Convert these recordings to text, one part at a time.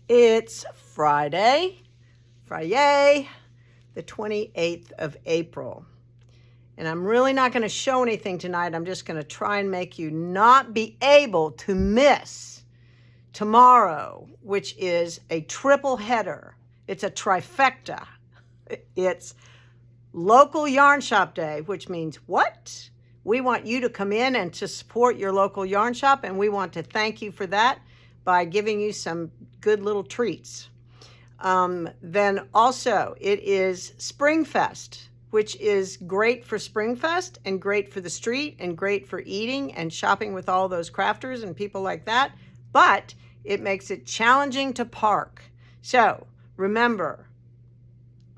It's Friday, the 28th of April. And I'm really not going to show anything tonight. I'm just going to try and make you not be able to miss tomorrow, which is a triple header. It's a trifecta. It's local yarn shop day, which means what? We want you to come in and to support your local yarn shop, and we want to thank you for that by giving you some good little treats. Then also it is Springfest, which is great for Springfest and great for the street and great for eating and shopping with all those crafters and people like that, but it makes it challenging to park. So remember,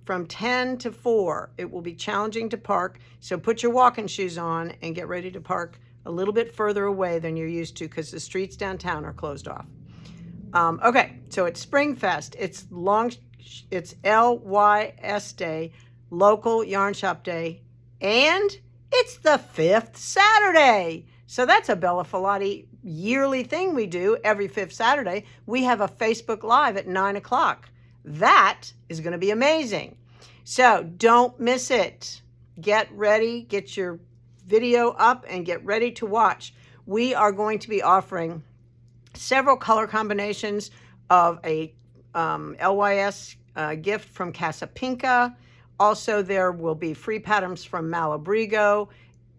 from 10 to 4, it will be challenging to park. So put your walking shoes on and get ready to park a little bit further away than you're used to because the streets downtown are closed off. Okay, so it's Springfest. It's LYS Day, Local Yarn Shop Day, and it's the 5th Saturday. So that's a Bella Filati yearly thing we do every 5th Saturday. We have a Facebook Live at 9 o'clock. That is going to be amazing. So don't miss it. Get ready, get your video up, and get ready to watch. We are going to be offering several color combinations of a LYS gift from Casapinka. Also, there will be free patterns from Malabrigo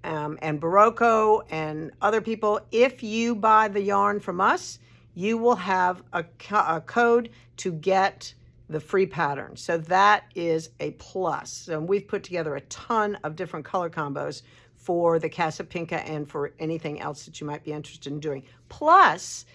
and Barocco and other people. If you buy the yarn from us, you will have a code to get the free pattern. So that is a plus. So we've put together a ton of different color combos for the Casapinka and for anything else that you might be interested in doing. Plus,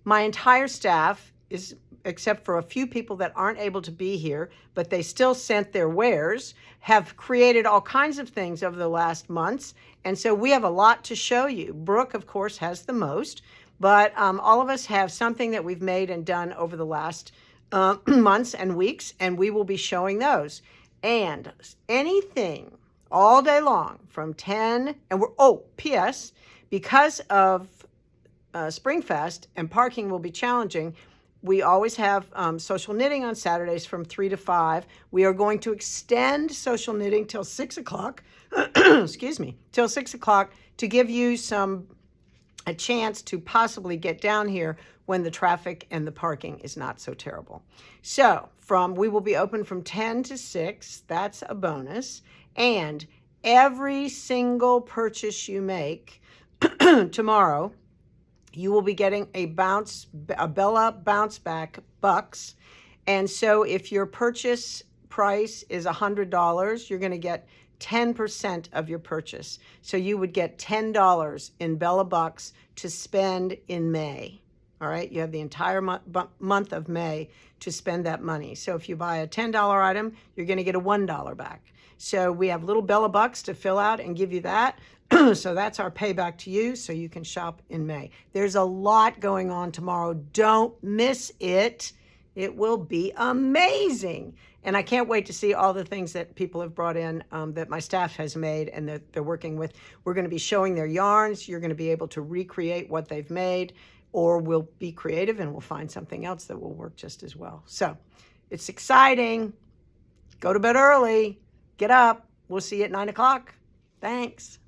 my entire staff is, except for a few people that aren't able to be here, but they still sent their wares, have created all kinds of things over the last months. And so we have a lot to show you. Brooke, of course, has the most, but all of us have something that we've made and done over the last months and weeks, and we will be showing those. And anything all day long from 10, and P.S., because of Springfest and parking will be challenging, we always have social knitting on Saturdays from 3 to 5. We are going to extend social knitting till 6 o'clock, excuse me, till 6 o'clock to give you a chance to possibly get down here when the traffic and the parking is not so terrible. So we will be open from 10 to 6. That's a bonus. And every single purchase you make tomorrow, you will be getting a Bella Bounce Back bucks. And so if your purchase price is $100, you're going to get 10% of your purchase. So you would get $10 in Bella bucks to spend in May. All right, you have the entire month of May to spend that money. So if you buy a $10 item, you're going to get a $1 back. So we have little Bella bucks to fill out and give you that. So that's our payback to you, so you can shop in May. There's a lot going on tomorrow. Don't miss it. It will be amazing. And I can't wait to see all the things that people have brought in that my staff has made and that they're working with. We're going to be showing their yarns. You're going to be able to recreate what they've made, or we'll be creative and we'll find something else that will work just as well. So it's exciting. Go to bed early. Get up. We'll see you at 9 o'clock. Thanks.